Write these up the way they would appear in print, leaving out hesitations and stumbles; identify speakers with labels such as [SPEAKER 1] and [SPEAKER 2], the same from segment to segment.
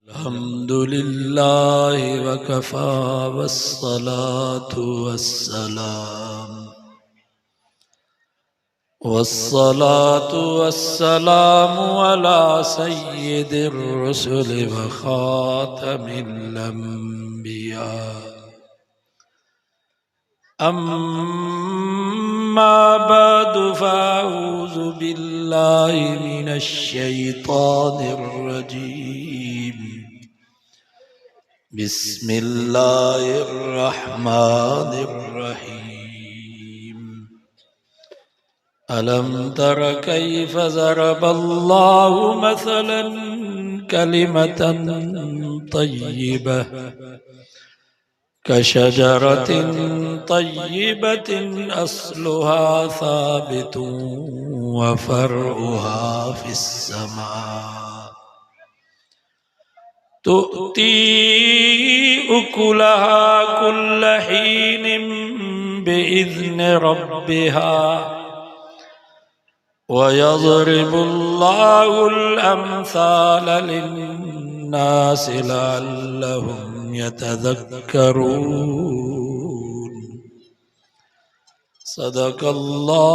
[SPEAKER 1] अल्हम्दुलिल्लाह वकफ़ा वस्सलातु वस्सलामु अला सय्यिदिर रुसुल व खातमिल अंबिया अम्मा बअदु फ़अऊज़ु बिल्लाहि मिनश शैतानिर रजीम बिस्मिल्लाहिर रहमानिर रहीम अलम तर कैफ़ ज़रबल्लाहु मसलन कलिमतन तय्यिबह कशजरतिन तय्यिबतिन अस्लुहा साबितुन व फ़रउहा फ़िस्समा तुअती उकुलहा कुल्ल हीनिन बिइज़्नि रब्बिहा व यज़रिबुल्लाहुल अम्साल लिन्नासि लअल्लहुम यतज़क्करून सदक़ल्लाहु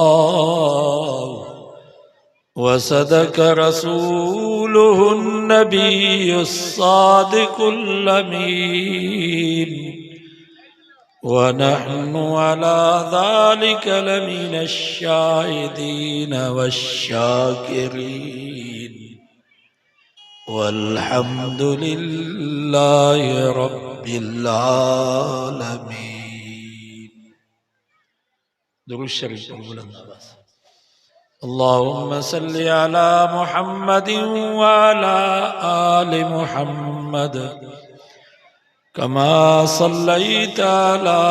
[SPEAKER 1] व सदक़ रसूलुहुन नबियुस सादिकुल अमीन व नहनु अला ज़ालिका लमिनश शाहिदीन वश्शाकिरीन वल्हम्दुलिल्लाहि रब्बिल आलमीन। दुरूद शरीफ बुलंद आवाज़। अल्लाहुम्मा सल्लि अला मुहम्मदिन व अला आलि मुहम्मद कमा सल्लैता अला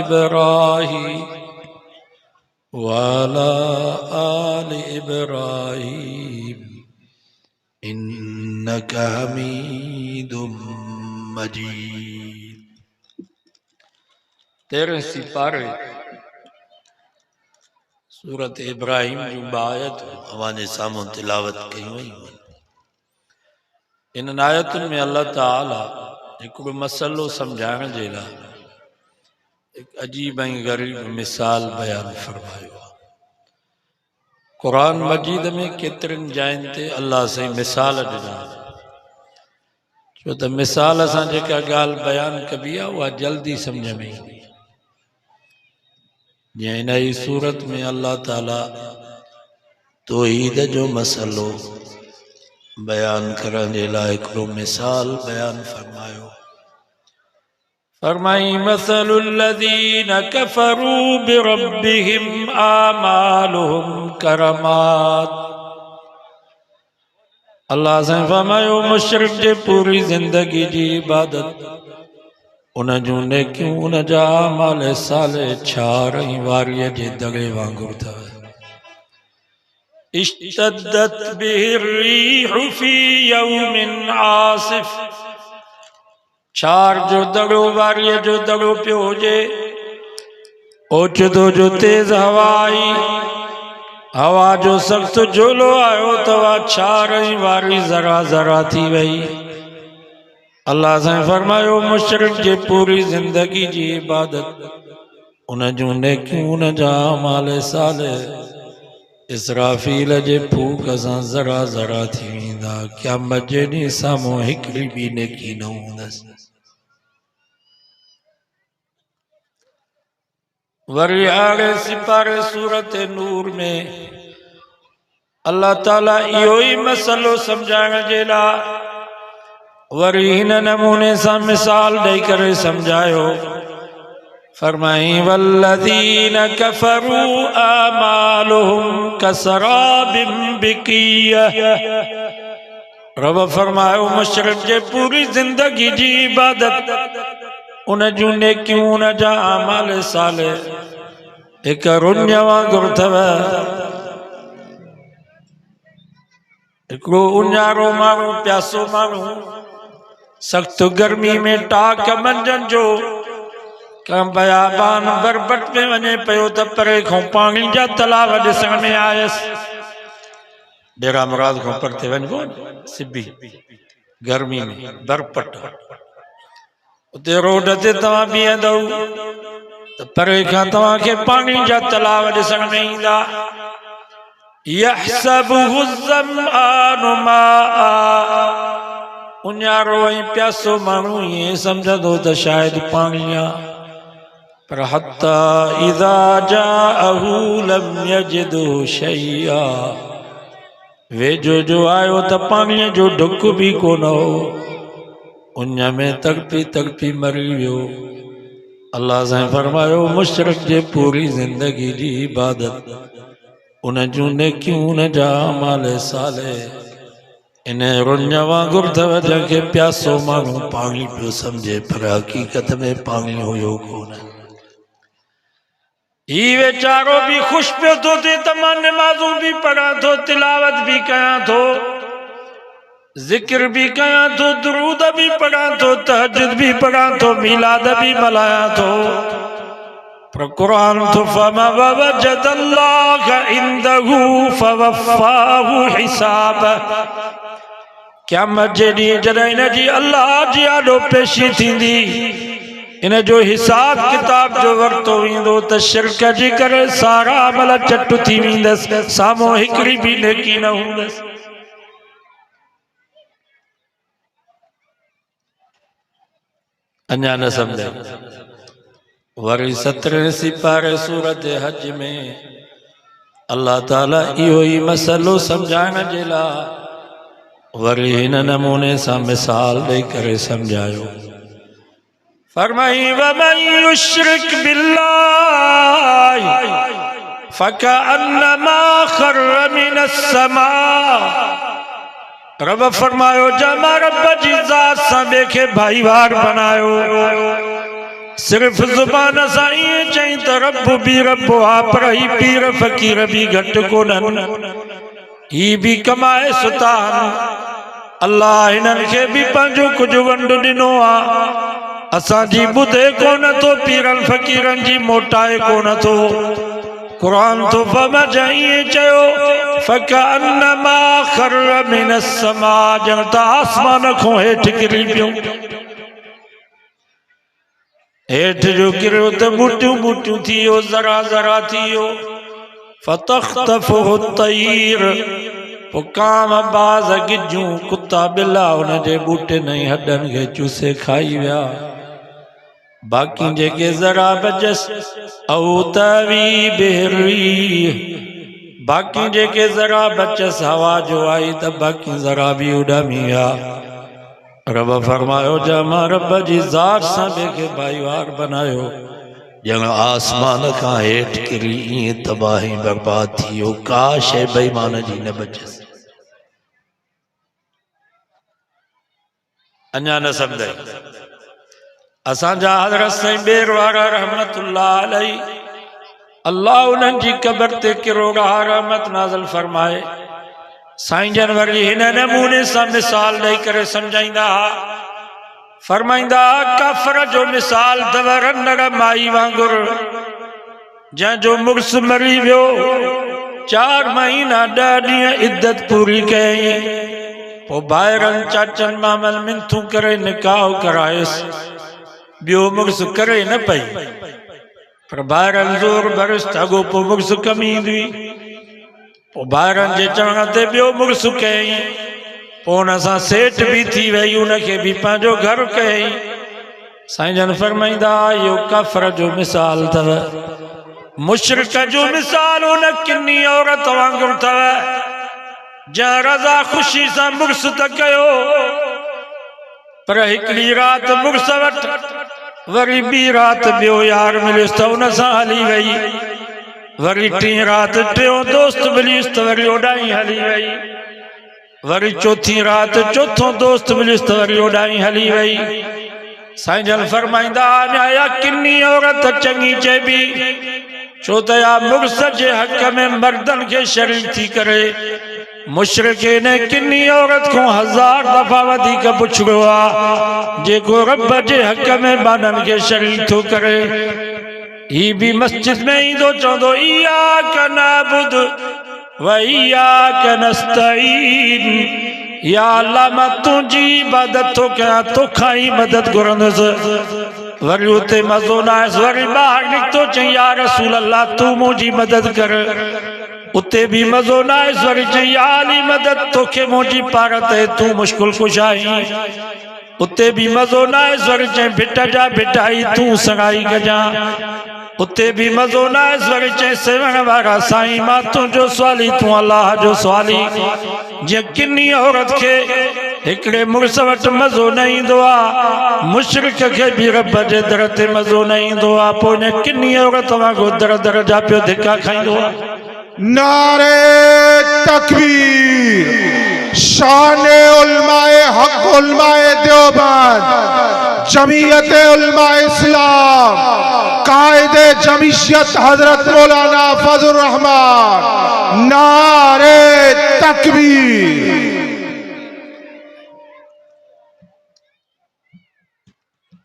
[SPEAKER 1] इब्राहीम व अला आलि इब्राहीम इन्नका हमीदुम मजीद। 13 सिपारे सूरत इब्राहिम जो आयत हमारे सामने तिलावत कई हुई। इन आयतुनि में अल्लाह ताला हिकिड़ो मसलो सम्झाइण जे लाइ एक अजीब ऐं ग़रीब मिसाल बयान फरमायो। कुरान मजीद में केतिरनि जायुनि ते अल्लाह से मिसाल ॾिना, छो त मिसाल सां जेका ॻाल्हि बयान कबी आहे उहा जल्दी सम्झ में ईंदी। जीअं हिन ई सूरत में अल्लाह ताला तौहीद जो मसलो बयान करण जे लाइ हिकिड़ो मिसाल बयान फरमायो। फरमाई मसलुल लज़ीन कफ़रू बिरब्बिहिम आमालुहुम करमात। अल्लाह से फरमायो मुशरिक जे पूरी जिंदगी जी इबादत उन जूं नेकियूं उन जा अमाल साले छार ऐं वारीअ जे दड़े वांगुरु अथव। इश्तद्दत बिहिर रीहु फी यौमिन आसिफ। छार जो दड़ो वारीअ जो दड़ो पियो हुजे, ओचितो जो तेज हवा आई, हवा जो सख्त झोलो आयो त छार ऐं वारी ज़रा ज़रा थी वई। अल्लाह से फरमायो मुशरिक जे पूरी जिंदगी जी इबादत उन जूं नेकियूं उन जा अमाल साले इसराफील जे फूक सां ज़रा ज़रा थी वेंदा। क़यामत जे ॾींहुं साम्हूं हिकिड़ी बि नेकी न हूंदसि। वरी आगे सिपारे सूरत नूर में अल्लाह ताला इहो ई मसलो सम्झाइण जे लाइ वरी हिन नमूने सां मिसाल ॾेई करे सम्झायो। फरमाई वल्लज़ीन कफ़रू आमालुहुम कसराबिन बिक़िय्यह। रब फरमायो मुशरिक जे पूरी जिंदगी जी इबादत उन जूं नेकियूं उन जा अमाल साले हिक रुञ वांगुरु अथव। हिकिड़ो उञारो माण्हू प्यासो माण्हू सख्त गर्मी में टाक मंझंदि जो कंहिं बयाबान बरबट में वञे पियो त परे खां पाणी जा तलाव ॾिसण में आयसि। डेरा मुराद खां परते वञिबो सिबी गर्मी में बरपट उते रोड ते तव्हां बीहंदव त परे खां तव्हांखे पाणी जा तलाव ॾिसण में ईंदा। यहसबुहु ज़मआनु माआ, उन्यारो ऐं प्यासो माण्हू ईअं सम्झंदो त शायदि पाणी आहे, पर हत्ता इज़ा जाअहु लम यजिदहु शैआ, वेझो जो आयो त पाणीअ जो ढुक बि कोन हो, उन में तड़पी मरी वियो। अल्लाह साईं फरमायो मुशरिक जे पूरी ज़िंदगी जी इबादत, उन जूं नेकियूं, उन जा अमाल साले इन रुञ वांगुरु अथव जंहिंखे प्यासो माण्हू पाणी पियो सम्झे, पर हक़ीक़त में पाणी हुयो कोन। ही वेचारो भी खुश पियो थो थिए त मां नमाज़ूं भी पढ़ां थो, तिलावत भी कयां थो, जिक्र भी कयां थो, दुरूद भी पढ़ां थो, तहज्जुद भी पढ़ां थो, मीलाद भी मल्हायां थो, पर कुरान थो फमा वजदल्लाह इंदहु फवफ़ाहु हिसाब। क़यामत जे ॾींहुं जॾहिं इन जी अल्लाह जी आॾो पेशी थींदी, इन जो हिसाब किताब जो वरितो वेंदो त शिरक जे करे सारा अमल चट थी वेंदसि, साम्हूं हिकिड़ी भी नेकी न हूंदसि। अञा न सम्झे। वरी 17 सिपारे सूरत हज में अल्लाह ताला इहो ई मसलो सम्झाइण जे लाइ वरी हिन नमूने सां मिसाल ॾेई करे सम्झायो। फरमाई वमन युश्रिक बिल्लाहि फकअन्नमा खर्र मिनस समा। रब फरमायो जमा रब जी ज़ात सां ॿिए खे भाईवार बनायो, सिर्फ ज़ुबान सां ईअं चई त रब भी रब आ, पर ही पीर फ़कीर भी घटि कोन्हनि, ही भी कमाए सुता। अल्लाह हिननि खे भी पंहिंजो कुझु वंड ॾिनो आ, असांजी ॿुधे कोन थो, पीरनि फ़कीरनि जी मोटाए कोन थो। कुरान तो फमझ ईअं चयो फकअन्नमा खर्र मिनस समा, ॼण त आसमान खां हेठि किरी पियो। हेठि जो किरियो त ॿूटियूं ॿूटियूं थी वियो, ज़रा ज़रा थी वियो। फतख्तफुहु तैर, पोइ काम बाज़ गिजूं कुता ॿिला हुन जे ॿूटियुनि ऐं हॾनि खे चूसे खाई विया। बाक़ी जेके ज़रा बचसि औ तवी बिहरी, बाक़ी जेके ज़रा बचसि हवा जो आई त बाक़ी ज़रा भी उॾामी विया। रब फरमायो जमा रब जी ज़ात सां ॿिए खे भाईवार बनायो, ॼण आसमान खां हेठि किरी ईअं तबाही बर्बाद थी वियो, का शइ बेईमान जी न बचसि। अञा न सम्झाई। असांजा हज़रत साईं बेर वारा रहमतुल्लाह अलैहि, अल्लाह उन्हनि जी क़बर ते किरोड़ा रहमत नाज़िल फरमाए। साईं जन वरी हिन नमूने सां मिसाल ॾेई करे सम्झाईंदा हा। फरमाईंदा काफ़िर जो मिसाल अथव रंधड़ माई वांगुरु, जंहिंजो मुड़ुसु मरी वियो, 4 महीना 10 ॾींहं इद्दत पूरी कयईं, पोइ भाइरनि चाचनि मामनि मिंथूं करे निकाह करायसि, ॿियो मुड़ुसु करे न पई, पर भाइरनि ज़ोर भरियसि त अॻो पोइ मुड़ुसु कमी ईंदी। पोइ भाइरनि जे चवण ते ॿियो मुड़ुसु कयईं, पोइ हुन सां सेठ भी थी वई, उनखे भी पंहिंजो घर कयईं। साईं जन फरमाईंदा इहो काफ़िर जो मिसाल अथव। मुशरिक जो मिसाल उन किनी औरत वांगुरु अथव, जंहिं रज़ा ख़ुशी सां मुड़ुसु त कयो, पर हिकिड़ी राति मुड़ुसु वटि वरी ॿी राति ॿियो यार मिलियुसि त उन सां हली वई, वरी 3 राति टियों दोस्त मिलियुसि त वरी ओॾाहीं हली वई, वरी 4थी राति 4थों दोस्त मिलियुसि त वरी ओॾाहीं हली वई। साईं जन फरमाईंदा अञा किनी औरत चङी चइबी, छो त या मुड़ुस जे हक़ में मर्दनि खे शरीक थी करे मुशरिक ने किनी औरत को 1000 दफ़ा वधीक पुछड़ो आ, जेको रब जे हक़ में बाननि खे शरीक थो करे। ही भी मस्जिद में ईंदो चवंदो इय्याक नअबुदु व इय्याक नस्तईन, या अल्लाह मां तुझी इबादत तो क्या तो खाई मदद घुरंदस वरी उते मज़ो न आयसि वरी ॿाहिरि निकितो चई या रसूल अल्लाह तू मुंहिंजी मदद कर उते भी मज़ो न आयसि वरी चई या अली मदद तोखे मुंहिंजी पार ते तू मुश्किल कुशा आहीं उते भी मज़ो न आयसि वरी चई भिट जा भिटाई तू सगाई कजां उते भी मज़ो न आयसि वरी चई सेवण वारा साईं मां तुंहिंजो सवाली तू अल्लाह जो सवाली जीअं किनी औरत खे हिकिड़े मुड़ुस वटि मज़ो न ईंदो आहे मुशरिक खे बि रब जे दर ते मज़ो न ईंदो आहे पोइ हिन किनी औरत वांगुरु दर दर जा पियो धिका खाईंदो आहे
[SPEAKER 2] नारे तकबीर शाने उलमाए हक उलमाए देवबंद जमीयत उलमाए इस्लाम कायदे जमीयत हजरत मौलाना फजल रहमान नारे तकबीर।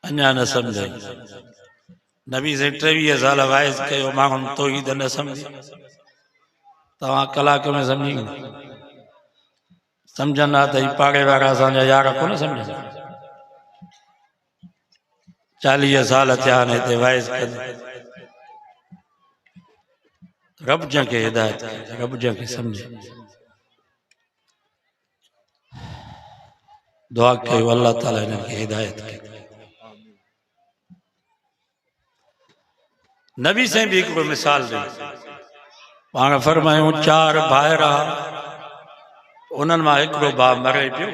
[SPEAKER 1] अञा न समझे नबी से 23 साल वाइस कयो माण्हुनि तौहीद न समझी तव्हां कलाक में समझी समझंदा त ही पाड़े वारा असांजा यार कोन समझंदा 40 साल थिया आहिनि हिते वाइस कंदे रब जंहिंखे हिदायत कजे रब जंहिंखे समझे दुआ कयो अल्लाह ताला हिननि खे हिदायत कजे नबी से भी हिकिड़ो मिसाल ॾे पाण फरमायूं 4 भाइर उन्हनि मां हिकिड़ो भाउ मरे पियो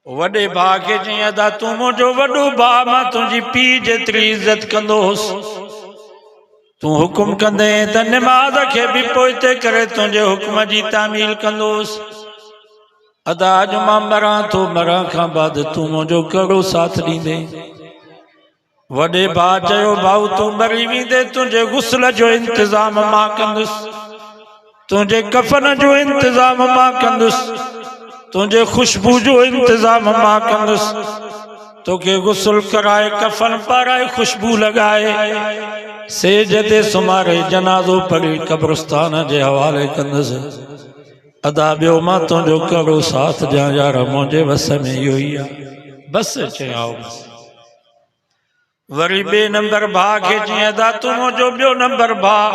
[SPEAKER 1] वॾे भाउ खे चई अदा तूं मुंहिंजो वॾो भाउ मां तुंहिंजी पीउ जेतिरी इज़त कंदो हुउसि तूं हुकुम कंदे त निमाज़ खे बि पोइते करे तुंहिंजे हुकुम जी तामील कंदो हुउसि अदा अॼु मां मरां थो मरण खां बाद तूं मुंहिंजो कहिड़ो साथ ॾींदे वॾे भाउ चयो भाऊ तूं मरी वेंदे तुंहिंजे गुस्ल जो इंतज़ाम मां कंदुसि तुंहिंजे कफन जो इंतज़ाम मां कंदुसि तुंहिंजे खुशबू जो इंतज़ाम मां कंदुसि तोखे गुस्ल कराए कफन पाराए खुशबू लॻाए सेज ते सुम्हारे जनाज़ो पढ़ी कब्रिस्तान जे हवाले कंदुसि अदा ॿियो मां तुंहिंजो कहिड़ो साथ ॾियां यार मुंहिंजे वस में इहो ई आहे बसि चयां बसि वरी ॿिए नंबर भाउ खे चई अदा तूं मुंहिंजो ॿियो नंबर भाउ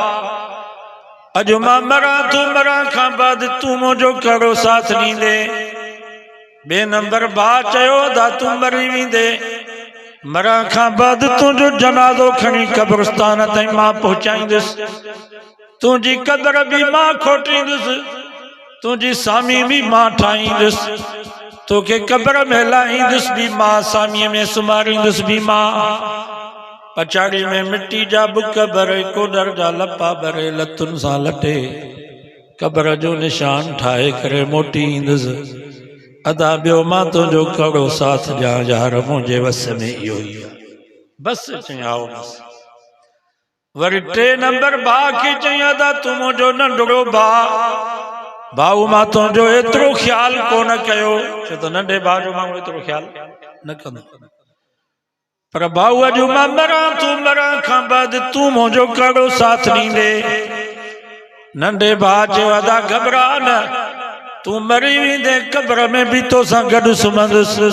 [SPEAKER 1] अॼु मां मरां थो मरण खां बाद तूं मुंहिंजो कहिड़ो साथ ॾींदे ॿिए नंबर भाउ चयो अदा तूं मरी वेंदे मरण खां बाद तुंहिंजो जनाज़ो खणी कब्रिस्तान ताईं मां पहुचाईंदुसि तुंहिंजी क़दर बि मां खोटींदुसि तुंहिंजी सामी बि मां ठाहींदुसि तोखे क़बर में लाहींदुसि बि मां सामीअ में सुम्हारींदुसि बि मां पछाड़ी में मिट्टी जा बुक भरे कोडर जा लपा भरे लतुनि सां लटे क़बर जो निशान ठाहे करे मोटी ईंदुसि अदा ॿियो मां तुंहिंजो कहिड़ो साथ ॾियां यार मुंहिंजे वस में इहो ई आहे बसि चई आओ बसि वरी 3 नंबर भाउ खे चई अदा तूं मुंहिंजो नंढड़ो भाऊ मां तुंहिंजो एतिरो ख़्यालु कोन कयो छो त नंढे भाउ जो माण्हू एतिरो ख़्यालु न कंदो पर भाऊ अॼु मां मरां तूं मरण खां बाद तूं मुंहिंजो कहिड़ो साथ ॾींदे नंढे भाउ चयो अदा घबरा न तूं मरी वेंदे क़ब्र में बि तोसां गॾु सुम्हंदुसि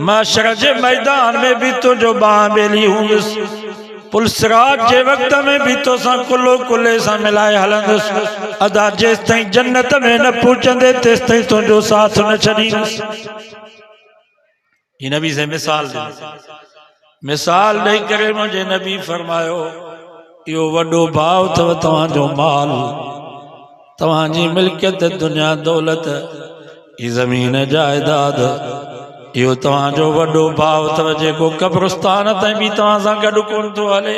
[SPEAKER 1] माशर जे मैदान में बि तुंहिंजो बांह ॿेली हूंदुसि पुलसरात जे वक़्त में भी तो सा कुल्लो कुल्ले सा मिलाए हलंदुसि अदा जेस ताईं जन्नत में न पहुचंदे तेस ताईं तुंहिंजो साथ न छॾींदुसि ये नबी से मिसाल ॾेई करे मुंहिंजे नबी फरमायो इहो वॾो भाउ अथव तव्हांजो माल तव्हांजी मिल्कियत दुनिया दौलत ई ज़मीन जायदाद इहो तव्हांजो वॾो भाउ अथव जेको कब्रिस्तान ताईं बि तव्हां सां गॾु कोन थो हले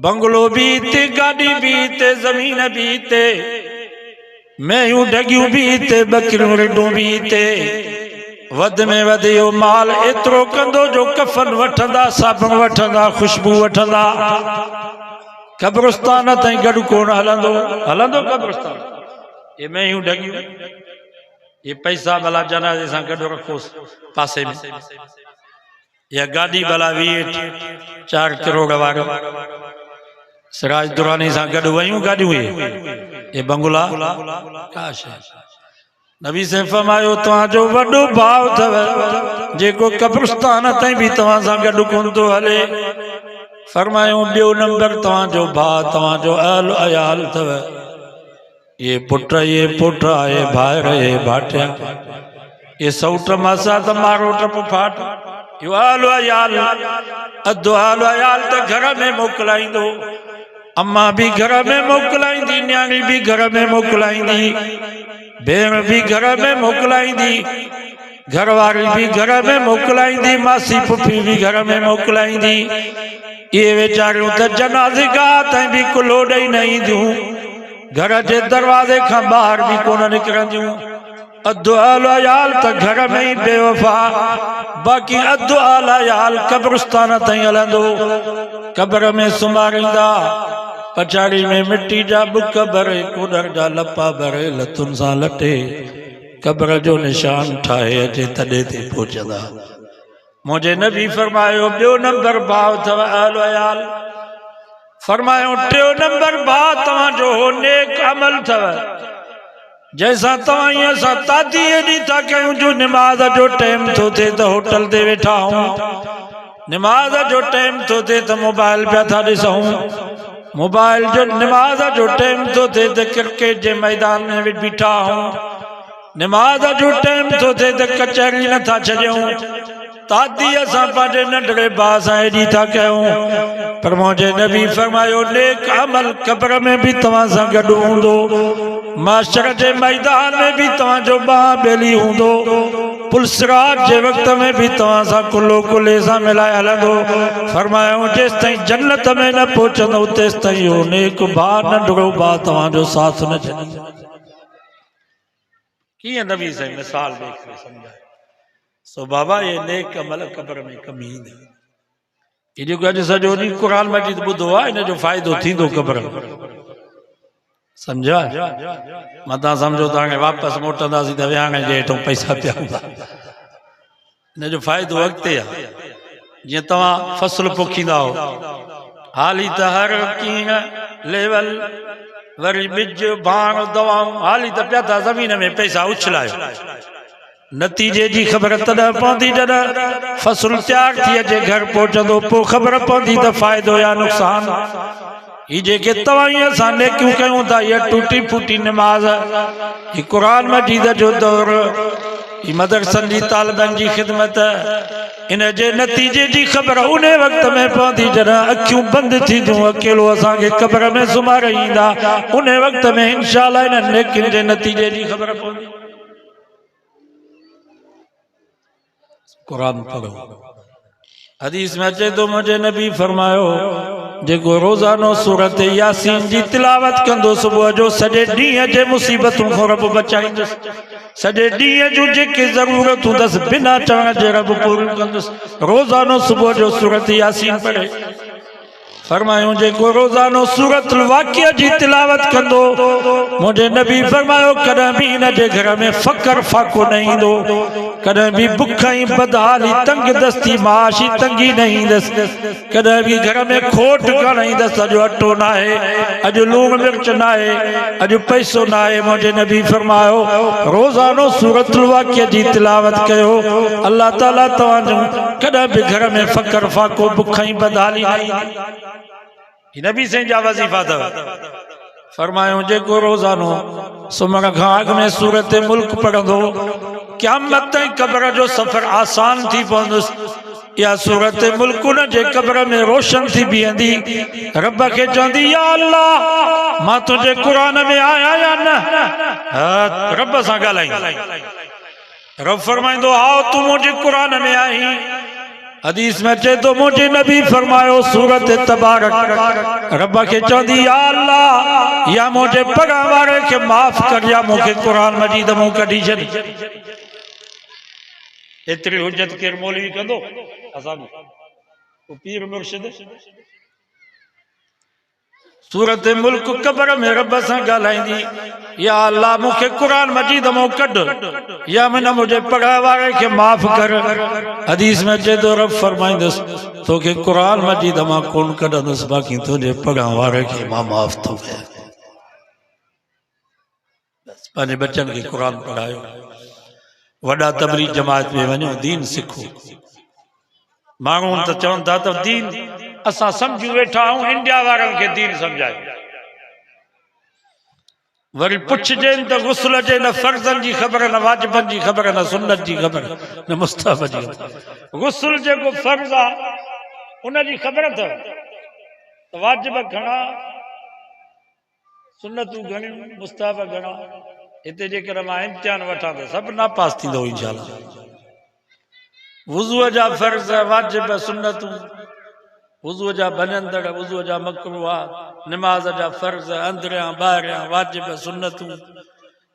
[SPEAKER 1] बंगलो भी हिते गाड़ी भी हिते ज़मीन भी हिते मेयूं ढगियूं भी हिते बकरियूं रिढूं भी हिते वध में वध इहो माल एतिरो कंदो जो कफन वठंदा साबुण वठंदा खुशबू वठंदा कब्रिस्तान ताईं गॾु कोन हलंदो हलंदो कब्रिस्तान ये मेयूं ढगियूं ये पैसा भला जनाजे सां गॾु रखोसि पासे में या गाड़ी भला 4 करोड़ वारो सिराज दुरानी सां गॾु वयूं गाॾियूं ये बंगला का शइ नबी से फरमायो तव्हांजो वॾो भाउ अथव जेको कब्रिस्तान ताईं बि तव्हां सां गॾु कोन थो हले। फरमायो ॿियो नंबर तव्हांजो भाउ तव्हांजो अहल अयाल अथव। ये पुट ये भाइर ये भाटिया ये सौट मासा त मारोट पुफाट यो अहल अयाल अधु अहल अयाल त घर में मोकिलाईंदो। अम्मा भी घर में मोकिलाईंदी, न्याणी भी घर में मोकिलाईंदी, भेण भी घर में मोकिलाईंदी, घरवारी भी घर में मोकिलाईंदी, मासी पुफी भी घर में मोकिलाईंदी। ये वेचारियूं त जनाज़े गाह ताईं भी कुल्हो ॾेई न ईंदियूं, घर जे दरवाज़े खां ॿाहिरि भी कोन निकिरंदियूं। अधु अहल अयाल त घर में ही बेवफा, बाक़ी अधु अहल अयाल कब्रिस्तान ताईं हलंदो। कब्र में सुम्हारींदा, पछाड़ी में मिट्टी जा बुक भरे, कूड़र जा लपा भरे, लतुनि सां लटे कब्र जो निशान ठाहे अचे तॾहिं ते पहुचंदा। मुंहिंजे नबी फरमायो ॿियो नंबर भाउ अथव अहल अयाल। फरमायो टियों नंबर भाउ तव्हांजो नेक अमल अथव, जैसा तव्हां ईअं असां ताती एॾी था कयूं जो निमाज़ जो टाइम थो थिए त होटल ते वेठा आहियूं, निमाज़ जो टाइम थो थिए त मोबाइल पिया था ॾिसूं, मोबाइल जो निमाज़ जो टाइम थो थिए त क्रिकेट जे मैदान में बीठा आहियूं, निमाज़ जो टाइम थो थिए त कचहरी नथा छॾियूं, तादी असां पंहिंजे नंढड़े भाउ सां एॾी था कयूं। पर मुंहिंजे नबी फरमायो नेक अमल कब्र में भी तव्हां सां गॾु हूंदो, माशर जे मैदान में भी तव्हांजो बाह बेली हूंदो, पुलसरात जे वक़्त में भी तव्हां सां कुल्हो कुल्हे सां मिलाए हलंदो। फरमायो जेसि ताईं जन्नत में न पहुचंदो तेसि ताईं हो नेक भाउ नंढड़ो भाउ तव्हांजो साथ न छॾींदो। कीअं नबी से मिसाल ॾेखारे सम्झाए। सो बाबा ये नेक अमल कब्र में कमी ईंदी। ये जेको अॼु सॼो ॾींहुं क़ुर मजीद ॿुधो आहे इन जो फ़ाइदो थींदो कब्र में, सम्झा। मथां सम्झो तव्हांखे वापसि मोटंदासीं त विहाणे जे हेठों पैसा पिया हूंदा। इन जो फ़ाइदो अॻिते आहे। जीअं तव्हां फसल पोखींदा हो, हाली त हर कीअं लेवल वरी ॿिज भाण दवाऊं हाली त पिया था ज़मीन में पैसा उछलायो, नतीजे जी ख़बर तॾहिं पवंदी जॾहिं फसल तैयार थी अचे घर पहुचंदो, पोइ ख़बर पवंदी त फ़ाइदो या नुक़सान। ही जेके तव्हां ईअं असां नेकियूं कयूं था, इहा टूटी फूटी निमाज़, ही क़ुर मजीद जो दौर, ही मदरसनि जी तालिबनि जी ख़िदमत, इन जे नतीजे जी ख़बर उन वक़्त में पवंदी जॾहिं अखियूं बंदि थींदियूं, अकेलो असांखे क़ब्र में सुम्हारे ईंदा, उन वक़्त में इंशाअल्लाह इन नेकियुनि जे नतीजे जी ख़बर पवंदी। कुरान पढ़ो। हदीस में अचे तो मुझे नबी फरमायो जेको रोज़ानो सूरत यासीन जी तिलावत कंदो सुबुह जो सॼे ॾींहं जे मुसीबतूं खां रब बचाईंदुसि, सॼे ॾींहं जूं जेके ज़रूरतूं अथसि बिना चवण जे रब पूरियूं कंदुसि। रोज़ानो सुबुह जो सूरत यासीन पढ़े। फरमायो जेको रोज़ानो सूरतुल वाक़िया जी तिलावत कंदो, मुंहिंजे नबी फरमायो कॾहिं बि इन जे घर में फ़क़्र फाको न ईंदो, कॾहिं बि बुख ऐं बदहाली तंग दस्ती माशी तंगी न ईंदसि, कॾहिं बि घर में खोट कोन ईंदसि। अॼु अटो न आहे, अॼु लूण मिर्च न आहे, अॼु पैसो न आहे। मुंहिंजे नबी फरमायो रोज़ानो सूरतुल वाक़िया जी तिलावत कयो, अल्लाह ताला तव्हांजो कॾहिं बि घर में फ़क़्र फाको बुख ऐं बदहाली न ईंदी। नबी से जा वज़ीफ़ा अथव। फरमायो जेको रोज़ानो सुम्हण खां अॻु में सूरत मुल्क पढ़ंदो, क़यामत ताईं क़ब्र जो सफ़र आसान थी पवंदुसि। या सूरत मुल्क उन जे क़ब्र में रोशन थी बीहंदी, रब खे चवंदी या अल्लाह मां तुंहिंजे क़ुर में आया या न, रब सां ॻाल्हाईंदी। रब फरमाईंदो हा तूं मुंहिंजे क़ुर में आई। हदीस में अचे तो मुझे नबी फरमायो सूरत तबारक रब के चौंदी या अल्लाह या मुझे पढ़ण वारे के माफ़ कर या मूंखे कुरान मजीद मुंह कढी छॾ। एतिरी हुज्जत केर मौलवी कंदो? असां पीर मुर्शिद। सूरत मुल्क कब्र में रब सां ॻाल्हाईंदी या अल्लाह मूंखे कुरान मजीद मुंह कढ या मन मुझे पढ़ण वारे के माफ़ कर। हदीस में अचे तो रब फरमाईंदुसि तोखे कुरान मजीद मां कोन कढंदुसि, बाक़ी तुंहिंजे पढ़ण वारे के मां माफ़ थो कयां। पंहिंजे बच्चन खे क़ुर पढ़ायो। वॾा तबलीग जमात में वञो, दीन सिखो। माण्हू त चवनि था त दीन असां सम्झूं वेठा आहियूं, इंडिया वारनि खे दीन सम्झायो। वरी पुछजनि त गुस्ल जे न फर्ज़नि जी ख़बर, न वाजिबनि जी ख़बर, न सुन्नत जी ख़बर, न मुस्तहब जी। गुस्ल जेको फर्ज़ आहे उन जी ख़बर अथव, वाजिब घणा, सुन्नतूं घणियूं, मुस्तहब घणा। हिते जेकर मां इम्तिहान वठां त सभु नापास थींदो इंशाअल्लाह। वुज़ूअ जा फर्ज़, वाजिब, सुन्नतूं, वुज़ूअ जा बनंदड़, वुज़ूअ जा मकरूहात, नमाज़ जा फर्ज़, अंदरियां ॿाहिरियां, वाजिब, सुन्नतूं।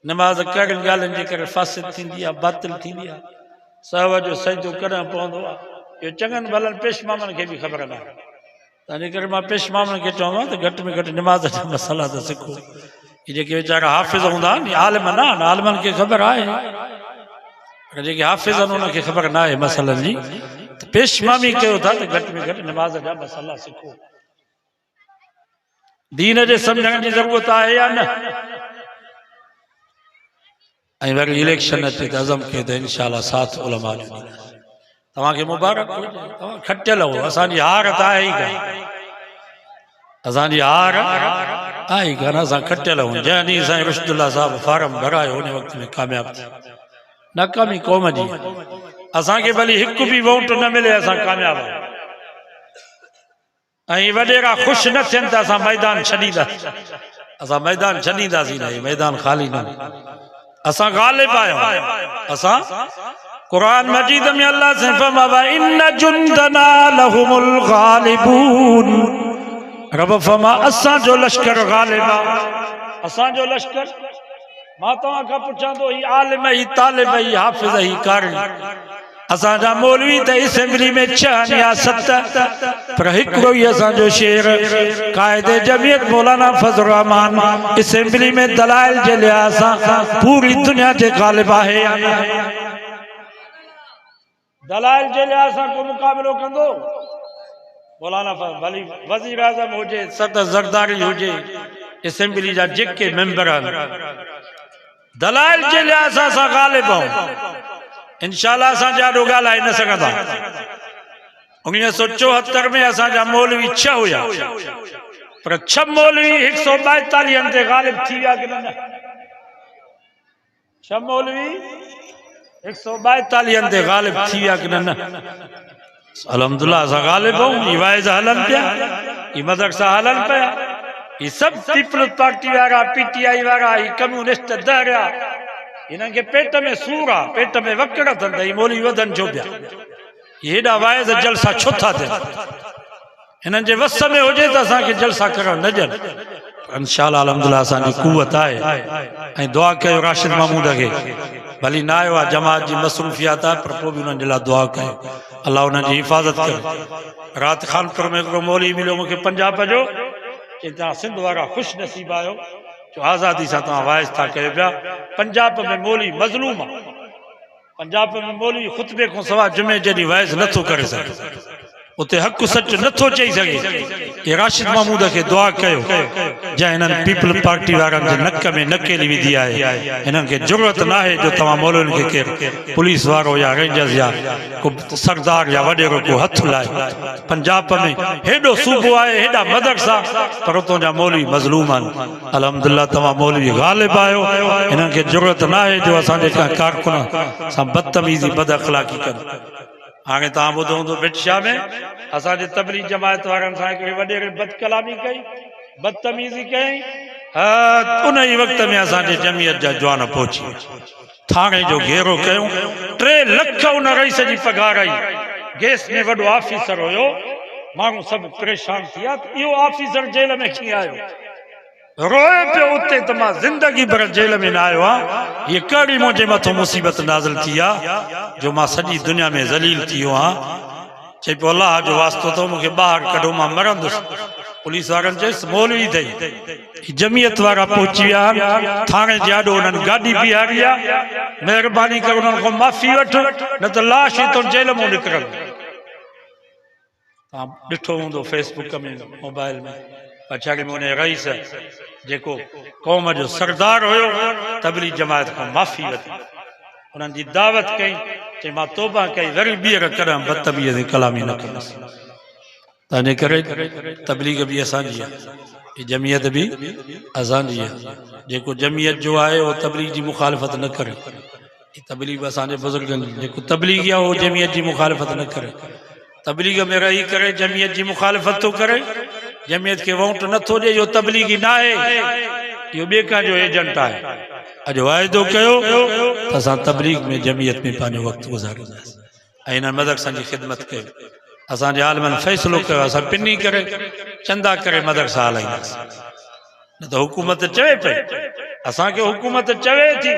[SPEAKER 1] नमाज़ कहिड़ियुनि ॻाल्हियुनि जे करे फासिद थींदी आहे, बातिल थींदी आहे, सहव जो सजदो करणु पवंदो आहे। इहो चङनि भलनि पेशमामनि खे बि ख़बर न आहे। तंहिंजे करे मां पेशमामनि खे चवंदो आहियां त घटि में घटि नमाज़ जा मसाला त सिखो। इहे जेके वीचारा हाफ़िज़ हूंदा आहिनि, आलिम न आहिनि, आलिमनि खे ख़बर आहे, पर जेके हाफ़िज़ आहिनि उनखे ख़बर न आहे मसइलनि जी। त पेशमामी कयो था त घटि में घटि नमाज़ जा मसाला सिखो। दीन जे सम्झण जी ज़रूरत आहे या न? ऐं वरी इलेक्शन अचे त अज़म कयो त इंशाअल्लाह साथ उलमा जो ॾींदासीं। तव्हांखे मुबारक हुजे, तव्हां खटियल हो। असांजी हार त आहे ई कान, असांजी हार आहे ई कान, असां खटियल आहियूं। जंहिं ॾींहुं साईं रुशदुल्ला साहिब फार्म भरायो उन वक़्त में कामयाब थी। नाकामी क़ौम जी, असांखे भली हिकु बि वोट न मिले असां कामयाब आहियूं। ऐं वॾेरा ख़ुशि न थियनि त असां मैदान छॾींदासीं, असां मैदान छॾींदासीं न, मैदान ख़ाली न। असां ग़ालिब आहियूं। असां कुरान मजीद में अल्लाह से फरमाया इन्न जुंदना लहुमुल गालिबून। रब फरमा असांजो लश्कर ग़ालिब आहे, असांजो लश्कर। मां तव्हां खां पुछां थो, ही आलिम, ही तालिब, ही हाफ़िज़, ही कारी, असांजा मौलवी त असेंबली में 6 या 7, पर हिकिड़ो ई असांजो शेर कायदे जमियत मौलाना फज़ल रहमान असेंबली में दलाइल जे लिहाज़ सां पूरी दुनिया जे ग़ालिब आहे। दलाइल जे लिहाज़ सां को मुक़ाबिलो कंदो? मौलाना भली वज़ीर आज़म हुजे, सदर ज़रदारी हुजे, असेंबली जा जेके मेंबर आहिनि, दलाइल जे लिहाज़ सां असां ग़ालिब आहियूं। इंशाअल्लाह असां जाॾो ॻाल्हाए न सघंदा। 1974 में असांजा मौलवी 6 हुया, पर 6 मौलवी 142 ते ग़ालिब थी विया कि न? 6 मौलवी 142 ते ग़ालिब थी विया कि न? अल्हम्दुलिल्लाह असां ग़ालिब आहियूं। ही वाइज़ हलनि पिया, ही मदरसा हलनि पिया, ही सभु पीपल्स पार्टी वारा, PTI वारा, ही कम्युनिस्ट दहरिया, इन्हनि खे पेट में सूर आहे, पेट में वकड़ अथनि त ही मौलवी वधनि छो पिया? हेॾा वाइज़ जलसा छो था थियनि? हिननि जे वस में हुजे त असांखे जलसा करणु न ॾियनि। इंशाअल्लाह अल्हम्दुलिल्लाह असांजी कुवत आहे। ऐं दुआ कयो राशिद महमूद खे, भली न आयो आहे, जमात जी मसरूफ़ियात आहे, पर पोइ बि उन्हनि जे लाइ दुआ कयो, अल्लाह उन्हनि जी हिफ़ाज़त करे। राति खानपुर में हिकिड़ो मौलवी मिलियो मूंखे पंजाब जो, चई तव्हां सिंध वारा ख़ुशि नसीब आहियो, जो आज़ादी सां तव्हां वाइज़ था कयो पिया। पंजाब में मौलवी मज़लूम आहे, पंजाब में मौलवी ख़ुतबे खां सवाइ जुमे जॾहिं वाइज़ नथो करे सघे, उते हक़ सच नथो चई सघे। ये राशिद महमूद के दुआ कयो, जंहिं हिननि पीपल पार्टी वारनि जे नक में नकेली विधी आहे। हिननि खे ज़रूरत न आहे जो तव्हां मौलवियुनि खे केरु पुलिस वारो या रेंजर्स या को सरदार या वॾेरो को हथ लाए। पंजाब में हेॾो सूबो आहे, हेॾा मदरसा, पर उतां जा मौलवी मज़लूम आहिनि। अल्हम्दुलिल्लाह तव्हां मौलवी ग़ालिब आहियो। हिननि खे ज़रूरत न आहे जो असांजे कंहिं कारकुन सां बदतमीज़ी बद अख़लाक़ी कनि। हाणे तव्हां ॿुधो हूंदो बिटशा में असांजे तबलीग जमात वारनि सां हिकिड़े वॾेरे बदकलामी कई, बदतमीज़ी कई। उन ई वक़्त में असांजे जमियत जा जवान पहुची थाणे जो घेरो कयूं। 3 लख उन रईस जी पघार आई। गैस में वॾो ऑफिसर हुयो, माण्हू सभु परेशान थी विया, इहो ऑफिसर जेल में कीअं आयो? रोए पियो उते त मां ज़िंदगी भर जेल में न आयो आहियां। हीअ कहिड़ी मुंहिंजे मथां मुसीबत नाज़िल थी आहे जो मां सॼी दुनिया में ज़लील थी वियो आहियां। चई पियो अलाह जो वास्तो अथव मूंखे ॿाहिरि कढो, मां मरंदुसि। पुलिस वारनि चयसि मौलवी अथई। जमियत वारा पहुची विया थाणे जाॾो, उन्हनि गाॾी बीहारी आहे, महिरबानी करे उन्हनि खां माफ़ी वठ, न त लाश हितां जेल मां निकिरंदी। तव्हां ॾिठो हूंदो फेसबुक में, मोबाइल में, पछाड़ी में उन रईस जेको क़ौम जो सरदार हुयो तबलीग जमात खां माफ़ी वठी उन्हनि जी दावत कई चई मां तौबा कई वरी ॿीहर कॾहिं बदतमीज़ी कलामी न कंदुसि तंहिंजे करे तबलीग बि असांजी आहे ये जमीयत भी असांजी आहे जेको जमीयत जो आहे उहो तबलीग जी मुखालफ़त न करे तबलीग असांजे बुज़ुर्गनि जेको तबलीगी आहे उहो जमीयत जी मुखालफ़त न करे तबलीग में रही करे जमीयत जी मुखालफ़त थो करे जमीयत खे वोट नथो ॾे इहो तबलीगी न आहे इहो ॿिए कंहिंजो एजेंट आहे अॼु वाइदो कयो त असां तबलीग में जमीयत में पंहिंजो वक़्तु गुज़ारींदासीं ऐं हिन मदरसनि जी ख़िदमत कयो असांजे आलमनि फ़ैसिलो कयो असां पिनी करे चंदा करे मदरसा हलाईंदासीं न त हुकूमत चवे पई असांखे हुकूमत चवे थी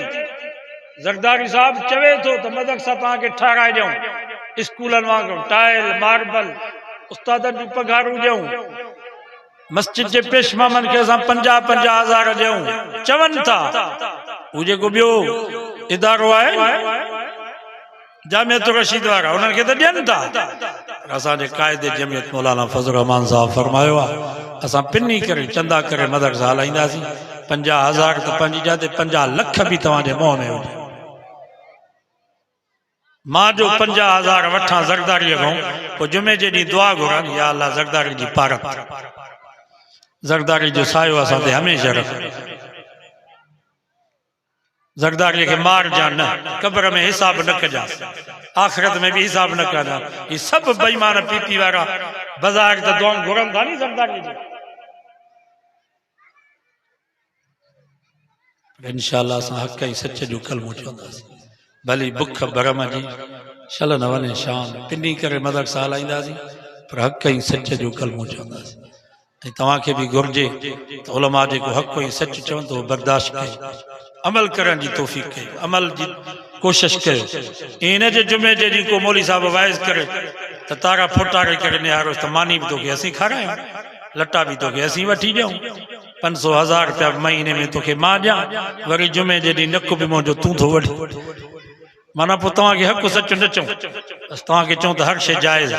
[SPEAKER 1] ज़रदारी साहब चवे थो त मदरसा तव्हांखे ठाराए ॾियूं स्कूलनि वांगुरु टाइल मार्बल उस्तादनि जूं पघारूं ॾियूं मस्जिद जे पेशमामनि खे असां 50,000 ॾियूं चवनि था हू जेको ॿियो इदारो आहे जामियत रशीद वारा उन्हनि खे त ॾियनि था असांजे क़ाइदे जमीयत मौलाना फज़ल रहमान साहब फरमायो आहे असां पिनी करे चंदा करे मदरसा हलाईंदासीं 50,000 त पंहिंजी जाते 50 लख बि तव्हांजे मुंहं में हुजे मां जो 50,000 वठां ज़रदारीअ खां पोइ जुमे जे ॾींहुं दुआ घुरां या अल्लाह ज़रदारी जी पारत ज़रदारी जो सायो असां ते हमेशह रख ज़रदारीअ खे मार जा न क़ब्र में हिसाब न कजां आख़िरत में भी हिसाब न कजां ये सब बेईमान पीपी वारा बाज़ार त दुआऊं घुरनि था नी ज़रदारी जी इंशाअल्लाह असां हक़ ऐं सच जो कलमो चवंदासीं भली बुख भरम जी छल न वञे शाम पिनी करे मदरसा हलाईंदासीं पर हक़ ऐं सच जो कलमो चवंदासीं ऐं तव्हांखे बि घुरिजे त उलमा जेको हक़ ऐं सच चवनि तो बर्दाश्त कयो अमल करण जी तौफ़ीक़ कयो अमल जी कोशिश कयो इन जे जुमे जे ॾींहुं को मौली साहब वाइज़ करे त तारा फोटारे करे निहारोसि त मानी बि तोखे असीं खारायूं लटा बि तोखे असीं वठी ॾियूं 500,000 रुपया महीने में तोखे मां ॾियां वरी जुमे जे ॾींहुं नक बि मुंहिंजो तूं थो वठी माना पोइ तव्हांखे हक़ सच न चऊं बसि तव्हांखे चऊं त हर शइ जाइज़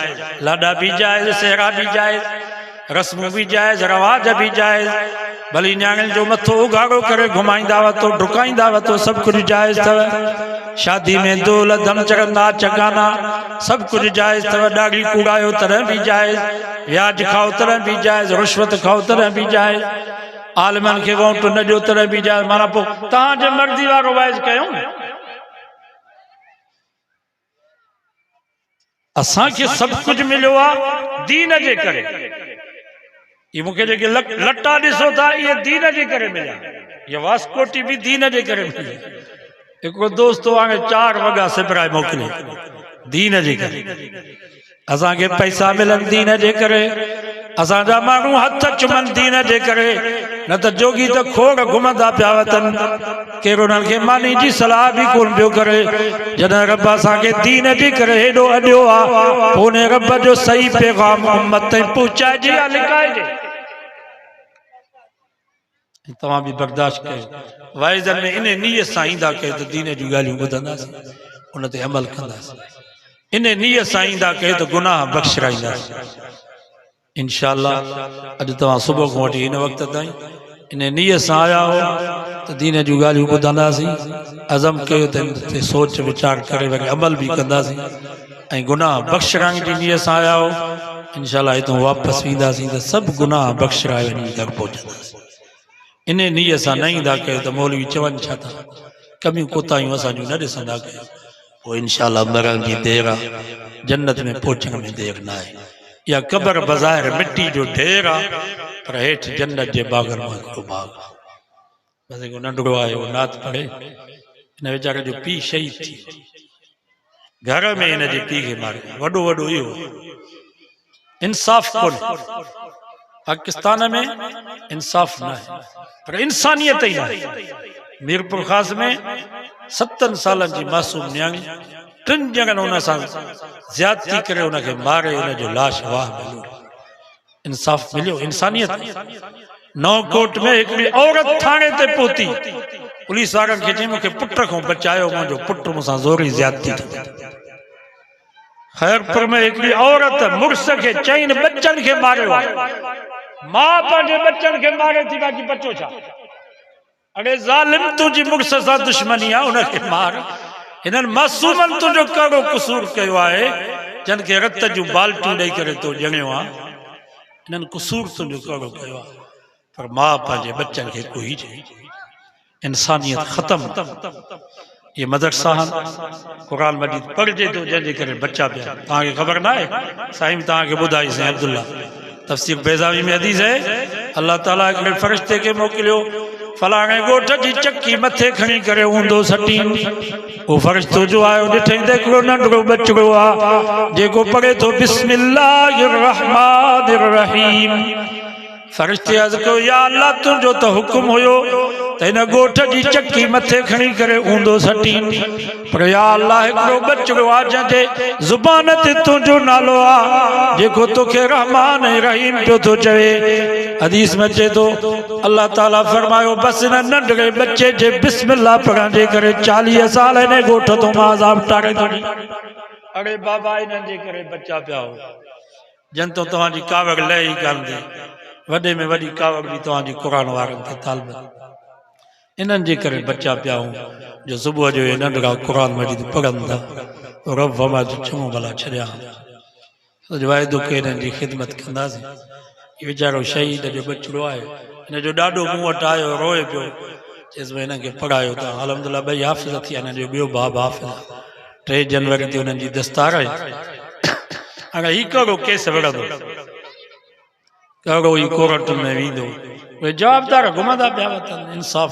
[SPEAKER 1] लाॾा बि जाइज़ सेहरा बि जाइज़ रस्मूं भी जायज़ रवाज भी जायज़ भली न्याणियुनि जो मथो उघाड़ो करे घुमाईंदा वतो डुकाईंदा वतो सब कुछ जायज़ अथव शादी में दोल दम चढ़ंदा चगाना सब कुछ जायज़ अथव ॾाढ़ी कूड़ायो तरह भी जायज़ व्याज खाओ तरह भी जायज़ रुश्वत खाओ तरह भी जायज़ आलमनि खे वोट न ॾियो तरह भी जायज़ माना पोइ तव्हांजे मर्ज़ी वारो वाइज़ कयूं असांखे सब कुछ मिलियो आहे दीन जे करे ये मूंखे जेके लटा ॾिसो था ये दीन जे करे मिलिया ये वास्कोटी भी दीन जे करे मिली हिकिड़ो दोस्त हाणे 4 वॻा सिबराए मोकिले दीन जे करे असांखे पैसा मिलनि दीन जे करे असांजा माण्हू हथ चुमनि दीन जे करे न त जोगी त खोड़ घुमंदा पिया वतन केरु उन्हनि खे मानी जी सलाह बि कोन पियो करे जॾहिं रब असांखे दीन जे करे हेॾो अॾियो आहे पोइ उन रब जो सही पैगाम उम्मत ताईं पहुचाइजे या लिकाइजे तव्हां बि बर्दाश्त कयो वाइज़नि में इन नीयत सां ईंदा कयो त दीन जूं ॻाल्हियूं ॿुधंदासीं उन ते अमल कंदासीं इन नीयत सां ईंदा कयो त गुनाह बख़्शराईंदासीं इंशाअल्लाह अॼु तव्हां सुबुह खां वठी हिन वक़्त ताईं इन नीयत सां आया हो त दीन जूं ॻाल्हियूं ॿुधंदासीं अज़म कयो त ते सोच वीचार करे वरी अमल बि कंदासीं ऐं गुनाह बख़्शराइण जी नीयत सां आया हो इंशाअल्लाह हितां वापसि वेंदासीं त सभु गुनाह बख़्शराए वञी घर पहुचंदासीं इन नीयत सां न ईंदा कयो त मौलवी चवनि छा था कमियूं कोताहियूं असांजूं न ॾिसंदा कयो पोइ इंशाअल्लाह मरण जी देरि आहे जन्नत में पहुचण में देरि न आहे या क़ब्र बज़ाहिर मिट्टी जो ढेर आहे पर हेठि जन्नत जे बाग़नि मां हिकिड़ो बाग़ आहे बसि हिकु नंढड़ो आहे उहो नात पढ़े हिन वीचारे जो पीउ शहीद थी घर में हिन जे पीउ खे मारियो वॾो वॾो इहो इंसाफ़ कोन्हे पाकिस्तान में इंसाफ़ न आहे पर इंसानियत ई न आहे मीरपुर ख़ास में 7 सालनि जी मासूम न्याणी 3 ॼणनि हुन सां ज़्यादती करे हुनखे मारे हुनजो लाश वाह मिलियो इंसाफ़ मिलियो इंसानियत नौकोट में हिकिड़ी औरत थाणे ते पहुती पुलिस वारनि खे चई मूंखे पुट खां बचायो मुंहिंजो पुट मूंसां ज़ोरी ज़्यादती थो खैरपुर में हिकिड़ी औरत मुड़ुस खे 4 बच्चनि खे मारियो मां पंहिंजे बच्चनि खे मारे थी बाक़ी बच्चो छा अरे ज़ालिम तुंहिंजी मुड़ुस सां दुश्मनी आहे उनखे मार हिननि मासूमनि तुंहिंजो कहिड़ो क़सूर कयो आहे जन खे रत जूं बाल्टियूं ॾेई करे तो ॼणियो आहे हिननि क़सूर तुंहिंजो कहिड़ो कयो आहे पर मां पंहिंजे बच्चनि खे कोई चई इंसानियत ख़तम ये मदरसा कुरान मजीद पढ़जे तो जंहिंजे करे बच्चा पिया तव्हांखे ख़बर न आहे साईं तव्हांखे ॿुधाई साईं अब्दुल्ला तफ़सीर बेज़ावी में हदीस है अल्लाह ताला हिकिड़े फ़रिश्ते खे मोकिलियो फलाणे ॻोठ जी चकी मथे खणी करे ऊंधो सटी उहो फ़रिश्तो जो आयो ॾिठई त हिकिड़ो नंढड़ो बचिड़ो आहे जेको पढ़े थो बिस्मिल्लाहिर रहमानिर रहीम फ़रिश्ते अर्ज़ कयो या अल्लाह तुंहिंजो त हुकुम हुयो त हिन ॻोठ जी चकी मथे खणी करे ऊंधो सटी पर या अल्लाह हिकिड़ो बचिड़ो आहे जंहिंजे ज़ुबान ते तुंहिंजो नालो आहे जेको तोखे रहमान ऐं रहीम पियो थो चवे हदीस में अचे थो अल्लाह ताला फरमायो बसि हिन नंढड़े बच्चे जे बिस्मिल्लाह पढ़ण जे करे 40 साल हिन ॻोठ तो मां अज़ाब टारे थो अरे बाबा इन्हनि जे करे बच्चा पिया हो जन तो तव्हांजी कावड़ लहे ई कान थी वॾे में वॾी कावड़ बि तव्हांजी क़ुरान वारनि खे तालब इन्हनि जे करे बच्चा पिया हूं जो सुबुह जो ये नंढड़ा क़ुरान मजीद पढ़नि था रब फरमा जो चङो भला छॾिया सॼो वाइदो के हिननि जी ख़िदमत कंदासीं ये वीचारो शहीद जो बचिड़ो आहे हिन जो ॾाढो मूं वटि आयो रोए पियो चएसि भई हिनखे पढ़ायो था अलहमदिल्ला ॿई हाफ़िज़ थी हिन जो ॿियो बाब हाफ़िज़ 3 जनवरी ते हुननि जी दस्तार आहे हाणे हीउ कहिड़ो केस विढ़ंदो कहिड़ो ई कोर्ट में वेंदो उहे जवाबदार घुमंदा पिया वठनि इंसाफ़